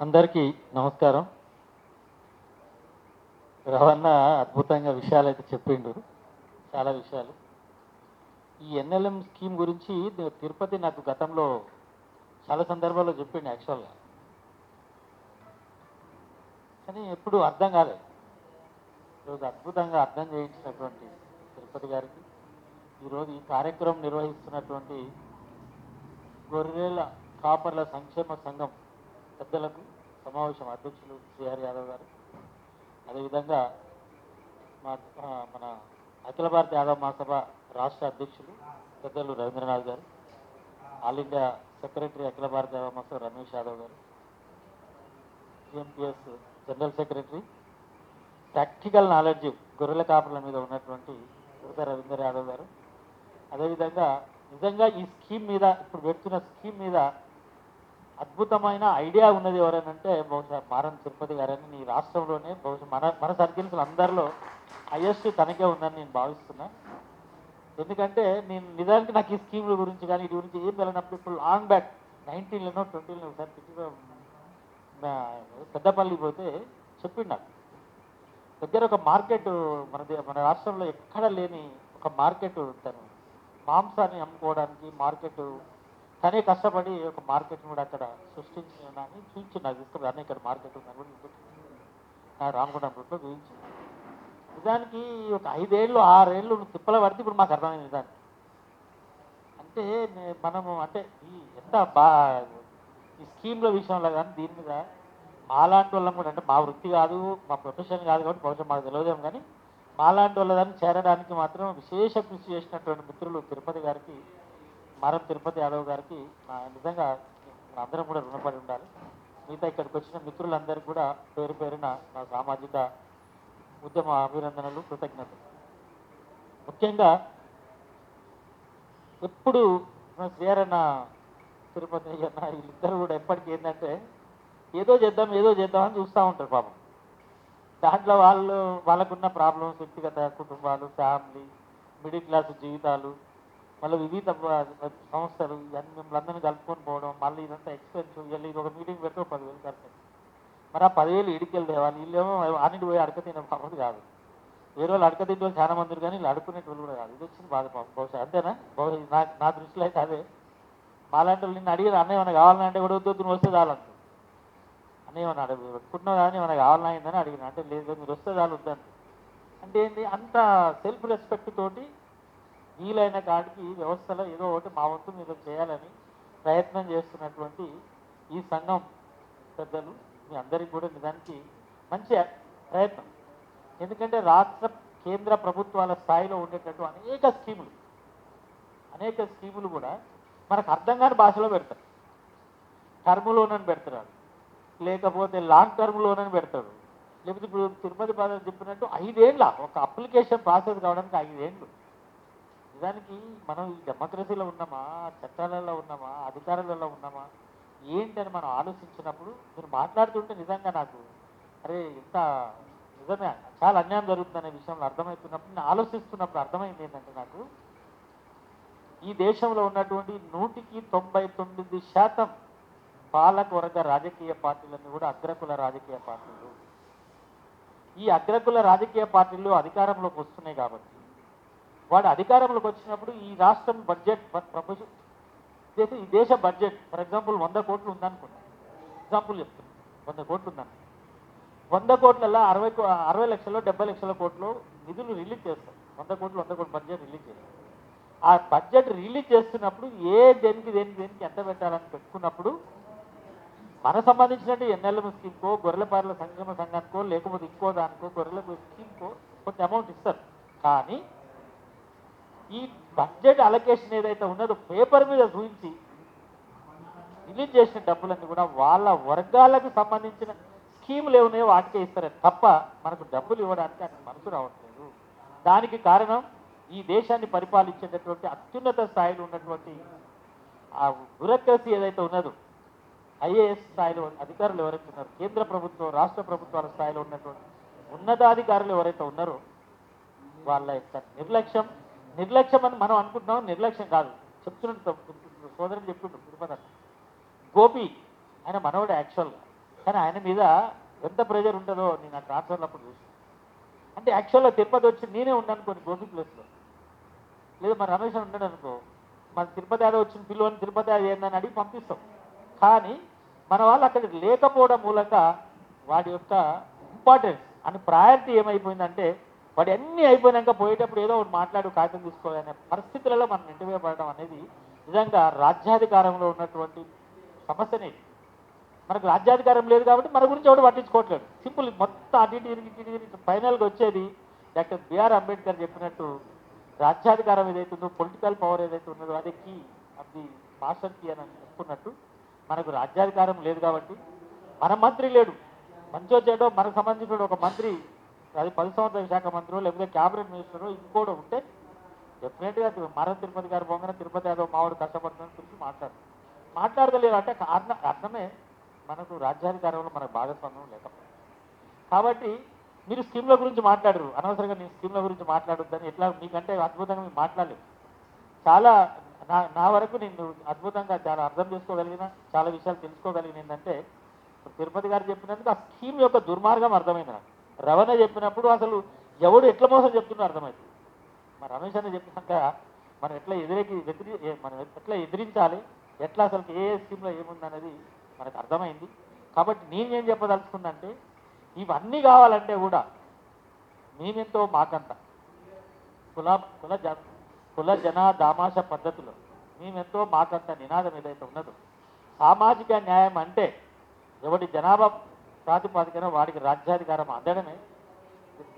అందరికీ నమస్కారం. రవణ అద్భుతంగా విషయాలైతే చెప్పిండు, చాలా విషయాలు. ఈ ఎన్ఎల్ఎం స్కీమ్ గురించి తిరుపతి నాకు గతంలో చాలా సందర్భాల్లో చెప్పిండు యాక్చువల్గా, కానీ ఎప్పుడు అర్థం కాలేదు. ఈరోజు అద్భుతంగా అర్థం చేయించినటువంటి తిరుపతి గారికి, ఈరోజు ఈ కార్యక్రమం నిర్వహిస్తున్నటువంటి గొర్రెల కాపర్ల సంక్షేమ సంఘం పెద్దలకు, సమావేశం అధ్యక్షులు శ్రీహరి యాదవ్ గారు, అదేవిధంగా మన అఖిల భారత యాదవ్ మహాసభ రాష్ట్ర అధ్యక్షులు పెద్దలు రవీంద్రనాథ్ గారు, ఆల్ ఇండియా సెక్రటరీ అఖిల భారత యాదవ్ మహాసభ రమేష్ యాదవ్ గారు, సిఎంపిఎస్ జనరల్ సెక్రటరీ, ప్రాక్టికల్ నాలెడ్జ్ గొర్రెల కాపుల మీద ఉన్నటువంటి ఉడత రవీంద్ర యాదవ్ గారు, అదేవిధంగా నిజంగా ఈ స్కీమ్ మీద, ఇప్పుడు పెడుతున్న స్కీమ్ మీద అద్భుతమైన ఐడియా ఉన్నది ఎవరనంటే బహుశా మారం తిరుపతి గారని. ఈ రాష్ట్రంలోనే బహుశా మన సర్కిల్స్ అందరిలో హైయెస్ట్ తనకే ఉందని నేను భావిస్తున్నా. ఎందుకంటే నేను నిజానికి నాకు ఈ స్కీముల గురించి కానీ వీటి గురించి ఏం వెళ్ళినప్పుడు ఇప్పుడు లాంగ్ బ్యాక్ 19లోనో 20లో ఒకసారి పెద్దపల్లి పోతే చెప్పిండు నాకు, దగ్గర ఒక మార్కెట్ మన రాష్ట్రంలో ఎక్కడ లేని ఒక మార్కెట్, తను మాంసాన్ని అమ్ముకోవడానికి మార్కెట్ తనే కష్టపడి ఒక మార్కెట్ కూడా అక్కడ సృష్టించిందని చూపించి నాకు తీసుకుని అన్నీ ఇక్కడ మార్కెట్ ఉందని కూడా రామగుండం రూట్లో చూపించింది. నిజానికి ఒక 5 ఏళ్ళు 6 ఏళ్ళు తిప్పల పడితే ఇప్పుడు మాకు అర్థమైంది. నిజానికి అంటే మనము అంటే ఈ ఎంత ఈ స్కీమ్ల విషయంలో కానీ దీని మీద మాలాంటి వాళ్ళం కూడా, అంటే మా వృత్తి కాదు, మా ప్రొఫెషన్ కాదు కాబట్టి బహుశా మాకు తెలియదేమో, కానీ మాలాంటి వాళ్ళ దాన్ని చేరడానికి మాత్రం విశేష కృషి చేసినటువంటి మిత్రులు తిరుపతి గారికి, మారం తిరుపతి యాదవ్ గారికి నిజంగా అందరం కూడా రుణపడి ఉండాలి. మిగతా ఇక్కడికి వచ్చిన మిత్రులందరికీ కూడా పేరు పేరున నా సామాజిక ఉద్యమ అభినందనలు, కృతజ్ఞతలు. ముఖ్యంగా ఎప్పుడు శ్రీహరన్న, తిరుపతి అన్న వీళ్ళిద్దరు కూడా ఎప్పటికీ ఏంటంటే ఏదో చేద్దామని చూస్తూ ఉంటారు పాపం. దాంట్లో వాళ్ళకున్న ప్రాబ్లమ్స్, వ్యక్తిగత కుటుంబాలు, ఫ్యామిలీ, మిడిల్ క్లాస్ జీవితాలు, మళ్ళీ వివిధ సంస్థలు ఇవన్నీ మిమ్మల్ని అందరినీ కలుపుకొని పోవడం, మళ్ళీ ఇదంతా ఎక్స్పెన్సివ్. వెళ్ళి ఒక మీటింగ్ పెడితే 10,000 ఖర్చు. మరి ఆ 10,000 ఇడికెళ్ళి తేవాలి. వీళ్ళేమో అన్నింటి పోయి అడక తినే బాబు కాదు. వేరే వాళ్ళు అడక తింటే వాళ్ళు చాలా మంది, కానీ వీళ్ళు అడుకునేటోళ్ళు కూడా కాదు. ఇది వచ్చింది బాధ పాపం. బహుశా అంతేనా? బహుశా నా దృష్టిలో అయితే అదే. మాలాంటి వాళ్ళు నిన్ను అడిగారు, అన్న ఏమైనా కావాలంటే కూడా వద్దు వస్తే చాలంట. అన్న ఏమన్నా పెట్టుకుంటున్నావు కానీ ఏమైనా కావాలని అయిందని అడిగిన, అంటే లేదు మీరు వస్తే చాలు వద్దంట. అంటే ఏంటి, అంత సెల్ఫ్ రెస్పెక్ట్ తోటి వీలైన కాడికి వ్యవస్థలో ఏదో ఒకటి మా వంతు మీద చేయాలని ప్రయత్నం చేస్తున్నటువంటి ఈ సంఘం పెద్దలు మీ అందరికీ కూడా నిజానికి మంచి ప్రయత్నం. ఎందుకంటే రాష్ట్ర కేంద్ర ప్రభుత్వాల స్థాయిలో ఉండేటట్టు అనేక స్కీములు కూడా మనకు అర్థం కాని భాషలో పెడతారు. టర్మ్ లోన్ అని పెడతారు, లేకపోతే లాంగ్ టర్మ్ లోన్ అని పెడతారు, లేకపోతే ఇప్పుడు తిరుపతి బాధ చెప్పినట్టు 5 ఏళ్ళ ఒక అప్లికేషన్ ప్రాసెస్ కావడానికి 5 ఏళ్ళు. నిజానికి మనం ఈ డెమోక్రసీలో ఉన్నామా, చట్టాలలో ఉన్నామా, అధికారాలలో ఉన్నామా ఏంటని మనం ఆలోచించినప్పుడు మీరు మాట్లాడుతుంటే నిజంగా నాకు అరే ఇంత నిజమే చాలా అన్యాయం జరుగుతుందనే విషయంలో అర్థమవుతున్నప్పుడు, నేను ఆలోచిస్తున్నప్పుడు అర్థమైంది ఏంటంటే నాకు ఈ దేశంలో ఉన్నటువంటి 199% పాలకవర్గ రాజకీయ పార్టీలన్నీ కూడా అగ్రకుల రాజకీయ పార్టీలు. ఈ అగ్రకుల రాజకీయ పార్టీలు అధికారంలోకి వస్తున్నాయి కాబట్టి వాడు అధికారంలోకి వచ్చినప్పుడు ఈ రాష్ట్రం బడ్జెట్ ఈ దేశ బడ్జెట్ ఫర్ ఎగ్జాంపుల్ 100 కోట్లు ఉందనుకోండి, ఎగ్జాంపుల్ చెప్తున్నాను, 100 కోట్లు ఉందనుకో, 100 కోట్లలో 60 లక్షలు 70 లక్షల కోట్లు నిధులు రిలీజ్ చేస్తారు. 100 కోట్లు బడ్జెట్ రిలీజ్ చేస్తారు. ఆ బడ్జెట్ రిలీజ్ చేస్తున్నప్పుడు దేనికి ఎంత పెట్టాలని పెట్టుకున్నప్పుడు మనకు సంబంధించినట్టు ఎన్ఎల్ఎం స్కీమ్కో, గొర్రెలపార్ల సంక్షేమ సంఘానికో, లేకపోతే ఇంకో దానికో గొర్రెల స్కీమ్కో కొంత అమౌంట్ ఇస్తారు. కానీ ఈ బడ్జెట్ అలొకేషన్ ఏదైతే ఉన్నదో పేపర్ మీద చూపించి రిలీజ్ చేసిన డబ్బులన్నీ కూడా వాళ్ళ వర్గాలకు సంబంధించిన స్కీములు ఏమున్నాయో వాటికే ఇస్తారే తప్ప మనకు డబ్బులు ఇవ్వడానికి ఆయన మనసు రావట్లేదు. దానికి కారణం ఈ దేశాన్ని పరిపాలించేటటువంటి అత్యున్నత స్థాయిలో ఉన్నటువంటి ఆ బ్యూరోక్రసీ ఏదైతే ఉన్నదో, ఐఏఎస్ స్థాయిలో అధికారులు ఎవరైతే ఉన్నారో, కేంద్ర ప్రభుత్వం రాష్ట్ర ప్రభుత్వాల స్థాయిలో ఉన్నటువంటి ఉన్నతాధికారులు ఎవరైతే ఉన్నారో వాళ్ళ యొక్క నిర్లక్ష్యం అని మనం అనుకుంటున్నాం. నిర్లక్ష్యం కాదు, చెప్తున్నట్టు సోదరులు చెప్తుంటారు. తిరుపతి గోపి ఆయన మనవడు యాక్చువల్గా కానీ ఆయన మీద ఎంత ప్రెజర్ ఉంటుందో నేను ఆ ట్రాన్స్ఫర్లు అప్పుడు చూసి. అంటే యాక్చువల్గా తిరుపతి వచ్చి నేనే ఉన్నాను కొన్ని గోపి ప్లేస్లో, లేదు మరి రమేష్ ఉంటాడు అనుకో, మన తిరుపతి యాదవ్ వచ్చిన పిల్లలు తిరుపతి యాదవ్ ఏందని అడిగి పంపిస్తాం. కానీ మన వాళ్ళు అక్కడ లేకపోవడం మూలంగా వాడి యొక్క ఇంపార్టెన్స్ అని ప్రయారిటీ ఏమైపోయిందంటే వాడి అన్నీ అయిపోయినాక పోయేటప్పుడు ఏదో ఒకటి మాట్లాడు కాగితం తీసుకోవాలనే పరిస్థితులలో మనం ఇంటివేయబడడం అనేది నిజంగా రాజ్యాధికారంలో ఉన్నటువంటి సమస్యనే. మనకు రాజ్యాధికారం లేదు కాబట్టి మన గురించి ఎవడు పట్టించుకోవట్లేదు. సింపుల్, మొత్తం అటు ఇటు తిరిగి ఫైనల్గా వచ్చేది డాక్టర్ బిఆర్ అంబేద్కర్ చెప్పినట్టు రాజ్యాధికారం ఏదైతే ఉందో, పొలిటికల్ పవర్ ఏదైతే ఉన్నదో అదే కీ, అది మాస్టర్ కీ అని చెప్పుకున్నట్టు మనకు రాజ్యాధికారం లేదు కాబట్టి మన మంత్రి లేడు, మంచో చెడో మనకు సంబంధించిన ఒక మంత్రి, అది 10 సంవత్సరాల శాఖ మంత్రి లేకపోతే క్యాబినెట్ మినిస్టర్ ఇంకోటి ఉంటే డెఫినెట్గా మరణ తిరుపతి గారు పొంగన తిరుపతి యాదవ్ మావాడు కష్టపడుతుందని గురించి మాట్లాడతలేరు. అంటే అర్థమే మనకు రాజ్యాధికారంలో మనకు భాగస్వామ్యం లేకపోతే. కాబట్టి మీరు స్కీమ్ల గురించి మాట్లాడరు, అనవసరంగా నేను స్కీమ్ల గురించి మాట్లాడొద్దని ఎట్లా మీకంటే అద్భుతంగా మీరు మాట్లాడలేదు. చాలా నా వరకు నేను అద్భుతంగా చాలా అర్థం చేసుకోగలిగిన, చాలా విషయాలు తెలుసుకోగలిగిన ఏంటంటే తిరుపతి గారు చెప్పినందుకు ఆ స్కీమ్ యొక్క దుర్మార్గం అర్థమైంది నాకు. రవాణా చెప్పినప్పుడు అసలు ఎవడు ఎట్లా మోసం చెప్తున్నా అర్థమైంది. మరి రమేష్ అన్న చెప్పినాక మనం ఎట్లా మనం ఎట్లా ఎదిరించాలి, ఎట్లా అసలు ఏ స్కీమ్లో ఏముందనేది మనకు అర్థమైంది. కాబట్టి నేనేం చెప్పదలుచుకుందంటే ఇవన్నీ కావాలంటే కూడా మేమెంతో మాకంత కుల జన దామాష పద్ధతిలో మేమెంతో మాకంత నినాదం ఏదైతే ఉన్నదో, సామాజిక న్యాయం అంటే ఎవడి జనాభా ప్రాతిపాదికన వాడికి రాజ్యాధికారం అందడమే,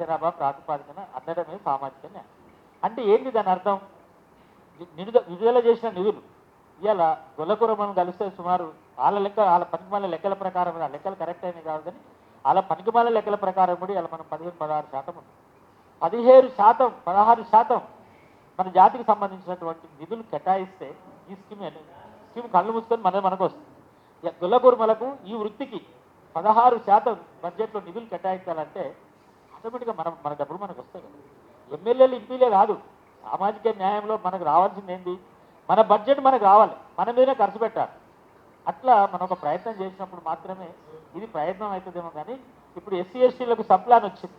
జనాభా ప్రాతిపాదికన అందడమే సామాజిక న్యాయం అంటే ఏంటి? దాని అర్థం విడుదల చేసిన నిధులు ఇవాళ గొల్లకురమను కలిస్తే సుమారు వాళ్ళ పనికిమాల లెక్కల ప్రకారం, ఆ లెక్కలు కరెక్ట్ అయినవి కాదు కానీ వాళ్ళ పనికిమాల లెక్కల ప్రకారం కూడా ఇలా మనం 15-16% ఉంది. 16% మన జాతికి సంబంధించినటువంటి నిధులు కేటాయిస్తే ఈ స్కీమ్ కళ్ళు మూసుకొని మనకు వస్తుంది. గొల్లకురమలకు ఈ వృత్తికి 16% బడ్జెట్లో నిధులు కేటాయించాలంటే ఆటోమేటిక్గా మన డబ్బులు మనకు వస్తాయి కదా. ఎమ్మెల్యేలు ఎంపీలే కాదు, సామాజిక న్యాయంలో మనకు రావాల్సింది ఏంటి? మన బడ్జెట్ మనకు రావాలి, మన మీదనే ఖర్చు పెట్టాలి. అట్లా మనం ఒక ప్రయత్నం చేసినప్పుడు మాత్రమే ఇది ప్రయత్నం అవుతుందేమో. కానీ ఇప్పుడు ఎస్సీ ఎస్టీలకు సప్లాన్ వచ్చింది,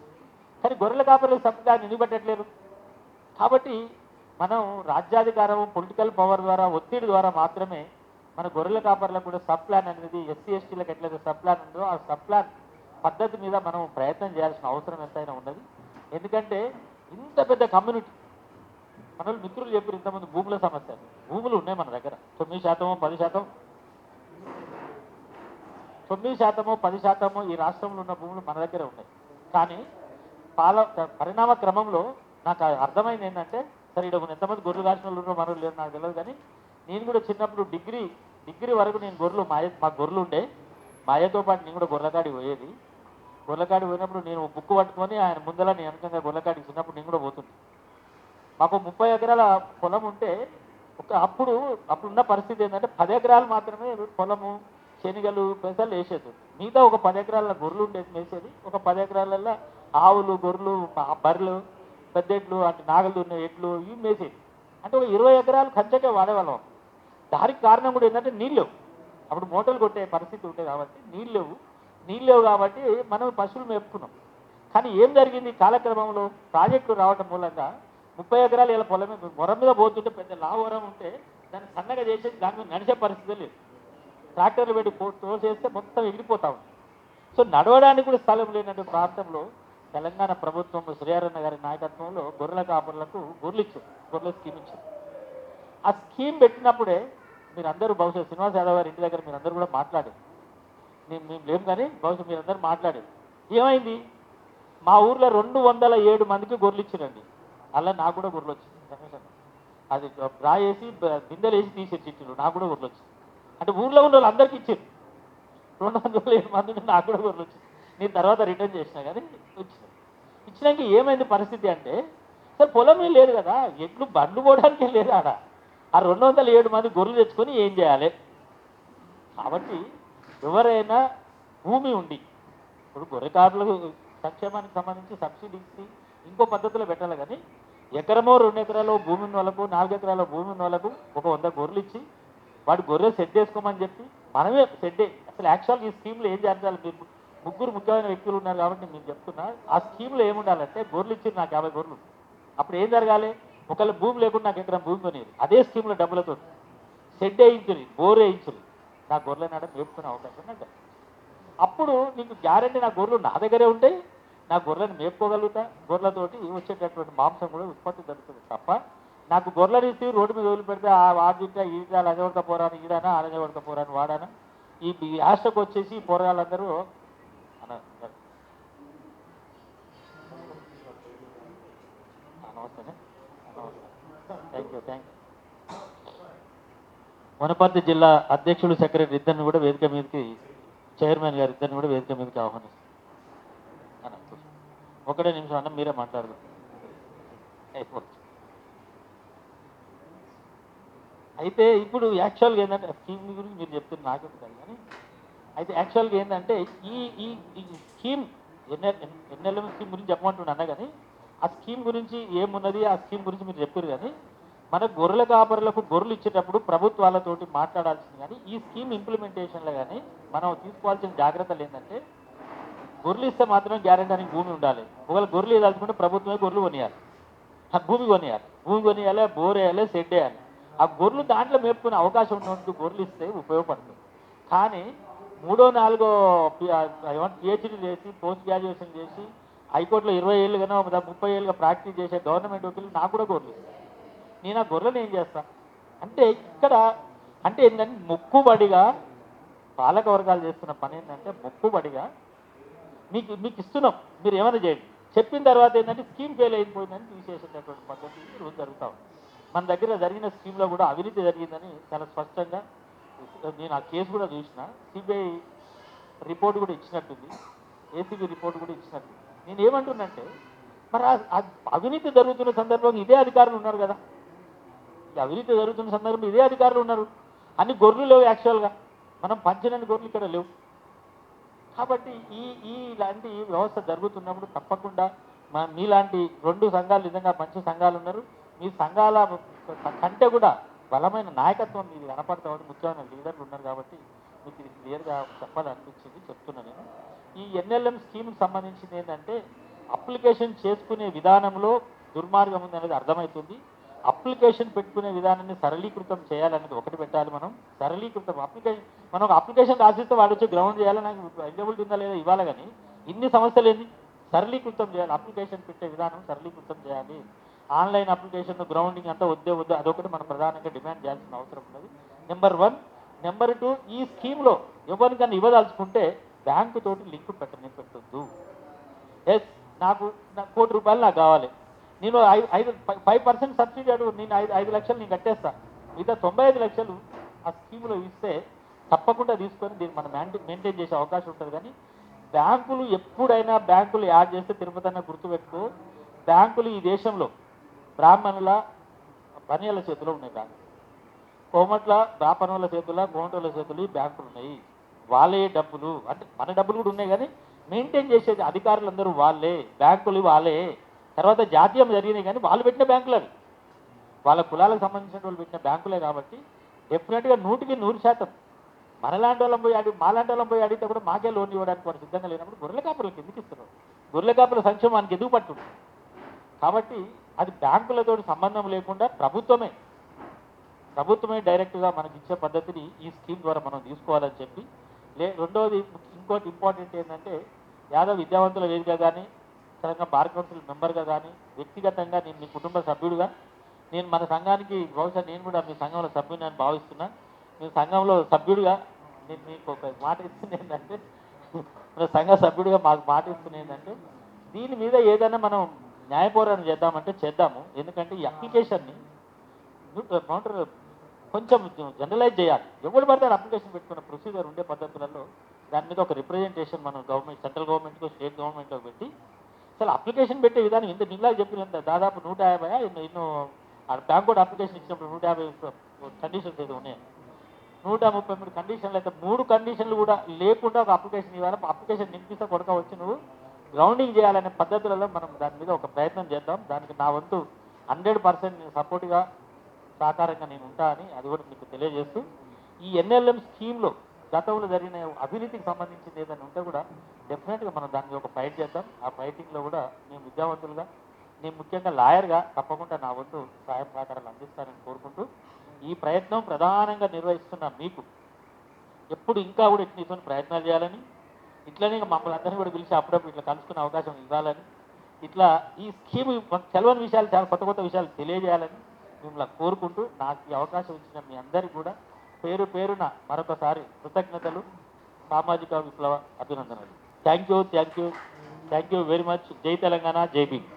కానీ గొర్రెల కాపర్లకు సప్లాన్ ఎందుకు పెట్టట్లేదు? కాబట్టి మనం రాజ్యాధికారం, పొలిటికల్ పవర్ ద్వారా, ఒత్తిడి ద్వారా మాత్రమే మన గొర్రెల కాపర్లకు కూడా సప్లాన్ అనేది ఎస్సీ ఎస్టీలకు ఎట్లయితే సప్లాన్ ఉందో ఆ సప్లాన్ పద్ధతి మీద మనం ప్రయత్నం చేయాల్సిన అవసరం ఎంతైనా ఉన్నది. ఎందుకంటే ఇంత పెద్ద కమ్యూనిటీ, మన మిత్రులు చెప్పారు ఇంతమంది భూముల సమస్య, భూములు ఉన్నాయి మన దగ్గర 9%, 10% ఈ రాష్ట్రంలో ఉన్న భూములు మన దగ్గర ఉన్నాయి. కానీ పరిణామ క్రమంలో నాకు అర్థమైంది ఏంటంటే, సరే ఇక్కడ ఎంతమంది గొర్రెలు కాసిన వాళ్ళు ఉన్నారో మనలు లేరు నాకు తెలియదు, కానీ నేను కూడా చిన్నప్పుడు డిగ్రీ వరకు నేను మా గొర్రెలు ఉండే, మా అయ్యతో పాటు నేను కూడా గొర్రెకాడికి పోయేది. గొర్రెకాడికి పోయినప్పుడు నేను బుక్ పట్టుకొని ఆయన ముందర నేను వెనకంగా గొర్రెకాడికి చిన్నప్పుడు నేను కూడా పోతుంది. మాకు 30 ఎకరాల పొలం ఉంటే అప్పుడున్న పరిస్థితి ఏంటంటే 10 ఎకరాలు మాత్రమే పొలము, శనిగలు, పెసలు వేసేది. మిగతా ఒక 10 ఎకరాల గొర్రెలు ఉండేది వేసేది. ఒక 10 ఎకరాలలో ఆవులు, గొర్రెలు, బర్రెలు, పెద్ద ఎడ్లు అంటే నాగలు ఉన్న ఎడ్లు ఇవి వేసేది. అంటే ఒక 20 ఎకరాలు కంచకే వాడేవాళ్ళం. దానికి కారణం కూడా ఏంటంటే నీళ్ళు లేవు. అప్పుడు మోటార్లు కొట్టే పరిస్థితి ఉంటుంది కాబట్టి నీళ్ళు లేవు కాబట్టి మనం పశువులు మేపుకున్నాం. కానీ ఏం జరిగింది? కాలక్రమంలో ప్రాజెక్టులు రావడం మూలంగా 30 ఎకరాలు ఇలా పొలం వరం మీద పోతుంటే పెద్ద లావరం ఉంటే దాన్ని సన్నగా చేసేసి దాని మీద నడిచే పరిస్థితి లేదు. ట్రాక్టర్లు పెట్టి తోసేస్తే మొత్తం ఎగిరిపోతా ఉంది. సో నడవడానికి కూడా స్థలం లేనటువంటి ప్రాంతంలో తెలంగాణ ప్రభుత్వం శ్రీహరన్న గారి నాయకత్వంలో గొర్రెల కాపర్లకు గొర్రెల స్కీమ్ ఇచ్చింది. ఆ స్కీమ్ పెట్టినప్పుడే మీరందరూ బహుశా శ్రీనివాస్ యాదవ్ గారి ఇంటి దగ్గర మీరందరూ కూడా మాట్లాడారు, మేము లేము కానీ బహుశా మీరందరూ మాట్లాడారు. ఏమైంది? మా ఊర్లో 207 మందికి గొర్రెలు ఇచ్చారండి. అలా నాకు కూడా గొర్రెలు వచ్చింది. అది డ్రా చేసి బిందెలు వేసి తీసే చిట్టులు నాకు కూడా గొర్రెలు వచ్చింది. అంటే ఊర్లో ఉన్న వాళ్ళు అందరికీ ఇచ్చారు. 207 మంది నాకు కూడా గొర్రెలు వచ్చింది. నేను తర్వాత రిటర్న్ చేసినా కానీ ఇచ్చినాక ఏమైంది పరిస్థితి అంటే, సార్ పొలమే లేదు కదా, ఎట్లు బండ్లు పోవడానికే లేదు ఆడ. ఆ 207 మంది గొర్రెలు తెచ్చుకొని ఏం చేయాలి? కాబట్టి ఎవరైనా భూమి ఉండి, ఇప్పుడు గొర్రెకారులకు సంక్షేమానికి సంబంధించి సబ్సిడీ ఇచ్చి ఇంకో పద్ధతిలో పెట్టాలి. కానీ ఎకరమో 2 ఎకరాలు భూమి ఉన్న వాళ్ళకు, 4 ఎకరాల భూమి ఉన్న వాళ్ళకు ఒక 100 గొర్రెలు ఇచ్చి వాడు గొర్రె సెట్ చేసుకోమని చెప్పి మనమే అసలు యాక్చువల్గా ఈ స్కీమ్లో ఏం జరగాలి? మీరు ముగ్గురు ముఖ్యమైన వ్యక్తులు ఉన్నారు కాబట్టి నేను చెప్తున్నా. ఆ స్కీమ్లో ఏముండాలంటే గొర్రెలు ఇచ్చి నాకు 50 గొర్రెలు. అప్పుడు ఏం జరగాలి? ఒకవేళ భూమి లేకుండా నాకు ఎక్కడ భూమి కొనేది అదే స్కీమ్లో డబ్బులతో షెడ్ వేయించుని, బోర్ వేయించుని, నా గొర్రెలు నాడ మేపుకునే అవకాశం నాకు. అప్పుడు నీకు గ్యారంటీ నా గొర్రెలు నా దగ్గరే ఉంటాయి, నా గొర్రెలను మేపుకోగలుగుతా, గొర్రెలతోటి వచ్చేటటువంటి మాంసం కూడా ఉత్పత్తి జరుగుతుంది తప్ప నాకు గొర్రెలు ఇచ్చి రోడ్డు మీద వదిలిపెడితే ఆ వాడిట ఈట అజవడక పోరాను ఈడానా ఆడజవడక పోరాను వాడానా ఈ ఆశకు వచ్చేసి ఈ పోరాళ్ళందరూ నమస్తే. Thank you. వనపర్తి జిల్లా అధ్యక్షుడు సెక్రటరీ ఇద్దరిని కూడా వేదిక మీదకి, చైర్మన్ గారు ఇద్దరిని కూడా వేదిక మీదకి ఆహ్వానిస్తారు. ఒకటే నిమిషం అన్న మీరే మాట్లాడదు. అయితే ఇప్పుడు యాక్చువల్గా ఏంటంటే స్కీమ్ గురించి మీరు చెప్తున్న నాకు కానీ, అయితే యాక్చువల్గా ఏంటంటే ఈ ఈ ఈ స్కీమ్ ఎన్ఎల్ఎం స్కీమ్ గురించి చెప్పమంటున్నా కానీ ఆ స్కీమ్ గురించి ఏమున్నది, ఆ స్కీమ్ గురించి మీరు చెప్పారు కానీ మన గొర్రెల కాపరులకు గొర్రెలు ఇచ్చేటప్పుడు ప్రభుత్వాలతోటి మాట్లాడాల్సింది. కానీ ఈ స్కీమ్ ఇంప్లిమెంటేషన్లో కానీ మనం తీసుకోవాల్సిన జాగ్రత్తలు ఏంటంటే గొర్రెలు ఇస్తే మాత్రమే గ్యారెంటీ అని భూమి ఉండాలి. ఒకవేళ గొర్రెలు ఇదాల్చుకుంటే ప్రభుత్వమే గొర్రెలు కొనియాలి, భూమి కొనియాలి, బోర్ వేయాలి, షెడ్ వేయాలి. ఆ గొర్రెలు దాంట్లో మేపుకునే అవకాశం ఉన్నట్టు గొర్రెలు ఇస్తే ఉపయోగపడుతుంది. కానీ 3ో 4ో పిహెచ్డీ చేసి పోస్ట్ గ్రాడ్యుయేషన్ చేసి హైకోర్టులో 20 ఏళ్ళుగానో 30 ఏళ్ళుగా ప్రాక్టీస్ చేసే గవర్నమెంట్ వకీలు నాకు కూడా గొర్రెలు ఇస్తాను. నేను ఆ గొర్రెలు ఏం చేస్తాను అంటే ఇక్కడ అంటే ఏంటంటే మొక్కుబడిగా పాలక వర్గాలు చేస్తున్న పని ఏంటంటే మొక్కుబడిగా మీకు ఇస్తున్నాం, మీరు ఏమైనా చేయండి. చెప్పిన తర్వాత ఏంటంటే స్కీమ్ ఫెయిల్ అయిపోయిందని తీసేసేటటువంటి పద్ధతి రోజు జరుగుతూ ఉంది. మన దగ్గర జరిగిన స్కీమ్లో కూడా అవినీతి జరిగిందని చాలా స్పష్టంగా నేను ఆ కేసు కూడా చూసిన. సిబిఐ రిపోర్ట్ కూడా ఇచ్చినట్టుంది, ఏసీబీ రిపోర్ట్ కూడా ఇచ్చినట్టుంది. నేను ఏమంటున్నంటే మరి అవినీతి జరుగుతున్న సందర్భంగా ఇదే అధికారులు ఉన్నారు కదా, ఈ అవినీతి జరుగుతున్న సందర్భంలో ఇదే అధికారులు ఉన్నారు. అన్ని గొర్రెలు లేవు, యాక్చువల్గా మనం పంచినన్ని గొర్రెలు ఇక్కడ లేవు. కాబట్టి ఇలాంటి వ్యవస్థ జరుగుతున్నప్పుడు తప్పకుండా మీలాంటి 2 సంఘాలు నిజంగా మంచి సంఘాలు ఉన్నారు. మీ సంఘాల కంటే కూడా బలమైన నాయకత్వం మీది కనపడతామని ముఖ్యమైన లీడర్లు ఉన్నారు కాబట్టి మీకు ఇది క్లియర్గా చెప్పాలనిపించింది, చెప్తున్నాను నేను. ఈ ఎన్ఎల్ఎం స్కీమ్కి సంబంధించింది ఏంటంటే అప్లికేషన్ చేసుకునే విధానంలో దుర్మార్గం ఉందనేది అర్థమవుతుంది. అప్లికేషన్ పెట్టుకునే విధానాన్ని సరళీకృతం చేయాలనేది ఒకటి పెట్టాలి. మనం సరళీకృతం మనం ఒక అప్లికేషన్ రాసిస్తే వాడు వచ్చి గ్రౌండ్ చేయాలి, నాకు ఎలిజిబిలిటీ ఉందా లేదా ఇవ్వాలి. కానీ ఇన్ని సమస్యలు ఏంది, సరళీకృతం చేయాలి. అప్లికేషన్ పెట్టే విధానం సరళీకృతం చేయాలి. ఆన్లైన్ అప్లికేషన్ గ్రౌండింగ్ అంతా వద్దే అదొకటి మనం ప్రధానంగా డిమాండ్ చేయాల్సిన అవసరం ఉన్నది. నెంబర్ 1. నెంబర్ 2, ఈ స్కీమ్లో ఎవరికైనా ఇవ్వదలుచుకుంటే బ్యాంకు తోటి లింక్ పెట్టొద్దు. ఎస్ నాకు ₹1,00,00,000 నాకు కావాలి, నేను 5% సబ్సిడీ అడుగు, నేను 5 లక్షలు నేను కట్టేస్తా, మిగతా 95 లక్షలు ఆ స్కీమ్లో ఇస్తే తప్పకుండా తీసుకొని దీన్ని మనం మెయింటైన్ చేసే అవకాశం ఉంటుంది. కానీ బ్యాంకులు ఎప్పుడైనా బ్యాంకులు యాడ్ చేస్తే తిరుపతి అన్న గుర్తుపెట్టుకో, బ్యాంకులు ఈ దేశంలో బ్రాహ్మణుల బనియాల చేతిలో ఉన్నాయి బ్యాంకులు, కోమట్ల బ్రాహ్మణుల చేతుల కోమటోళ్ళ చేతులు ఈ బ్యాంకులు ఉన్నాయి. వాళ్ళే డబ్బులు అంటే మన డబ్బులు కూడా ఉన్నాయి కానీ మెయింటైన్ చేసేది అధికారులందరూ వాళ్ళే, బ్యాంకులు వాళ్ళే. తర్వాత జాతీయం జరిగినాయి కానీ వాళ్ళు పెట్టిన బ్యాంకులు అవి, వాళ్ళ కులాలకు సంబంధించిన వాళ్ళు పెట్టిన బ్యాంకులే. కాబట్టి డెఫినెట్గా 100% మాలాంటి వాళ్ళం పోయి అడిగితే కూడా మాకే లోన్ ఇవ్వడానికి వారు సిద్ధంగా లేనప్పుడు గొర్రెల కాపులకు ఎందుకు ఇస్తున్నారు? గొర్రెల కాపుల సంక్షేమానికి ఎందుకు పట్టుంది? కాబట్టి అది బ్యాంకులతో సంబంధం లేకుండా ప్రభుత్వమే డైరెక్ట్గా మనకి ఇచ్చే పద్ధతిని ఈ స్కీమ్ ద్వారా మనం తీసుకోవాలని చెప్పి రెండవది ఇంకోటి ఇంపార్టెంట్ ఏంటంటే యాదవ్ విద్యావంతుల వేదిక కానీ తెలంగాణ బార్ కౌన్సిల్ మెంబర్గా కానీ వ్యక్తిగతంగా నేను మీ కుటుంబ సభ్యుడిగా నేను మన సంఘానికి బహుశా నేను కూడా మీ సంఘంలో సభ్యుని అని భావిస్తున్నా. మీ సంఘంలో సభ్యుడిగా నేను మీకు ఒక మాట ఇస్తుంది ఏంటంటే మన సంఘ సభ్యుడిగా మాకు మాట ఇస్తుంది ఏంటంటే దీని మీద ఏదైనా మనం న్యాయ పోరాటం చేద్దామంటే చేద్దాము. ఎందుకంటే ఈ అప్లికేషన్ని కొంచెం జనరలైజ్ చేయాలి. ఎవరు పడితే అప్లికేషన్ పెట్టుకున్న ప్రొసీజర్ ఉండే పద్ధతులలో దాని మీద ఒక రిప్రజెంటేషన్ మనం గవర్నమెంట్ సెంట్రల్ గవర్నమెంట్కి స్టేట్ గవర్నమెంట్లో పెట్టి అసలు అప్లికేషన్ పెట్టే విధానం ఇంత నిల్లా చెప్పినంత దాదాపు 150 ఎన్నో బ్యాంక్ కూడా అప్లికేషన్ ఇచ్చినప్పుడు 150 కండిషన్స్ ఏదో ఉన్నాయి, 133 కండిషన్లు. అయితే 3 కండిషన్లు కూడా లేకుండా ఒక అప్లికేషన్ ఇవ్వాలి. అప్లికేషన్ నింపిస్తే కొడక వచ్చి నువ్వు గ్రౌండింగ్ చేయాలనే పద్ధతులలో మనం దాని మీద ఒక ప్రయత్నం చేద్దాం. దానికి నా వంతు 100% నేను సపోర్ట్గా సహకారంగా నేను ఉంటా అని అది కూడా మీకు తెలియజేస్తూ ఈ ఎన్ఎల్ఎం స్కీమ్లో గతంలో జరిగిన అవినీతికి సంబంధించింది ఏదైనా ఉంటే కూడా డెఫినెట్గా మనం దాని మీద ఒక ఫైట్ చేద్దాం. ఆ ఫైటింగ్లో కూడా మేము విద్యావంతులుగా, నేను ముఖ్యంగా లాయర్గా తప్పకుండా నా వంతు సహాయం సహకారాలు అందిస్తానని కోరుకుంటూ, ఈ ప్రయత్నం ప్రధానంగా నిర్వహిస్తున్న మీకు ఎప్పుడు ఇంకా కూడా ఇటువంటి ప్రయత్నాలు చేయాలని, ఇట్లనే మమ్మల్ని అందరినీ కూడా పిలిచి అప్పుడప్పుడు ఇట్లా కలుసుకునే అవకాశం ఇవ్వాలని, ఇట్లా ఈ స్కీమ్ తెలవని విషయాలు, చాలా కొత్త కొత్త విషయాలు తెలియజేయాలని మిమ్మల్ని కోరుకుంటూ, నాకు ఈ అవకాశం ఇచ్చిన మీ అందరికీ కూడా పేరు పేరున మరొకసారి కృతజ్ఞతలు, సామాజిక విప్లవ అభినందనలు. Thank you very much. జై తెలంగాణ, జై భీమ్.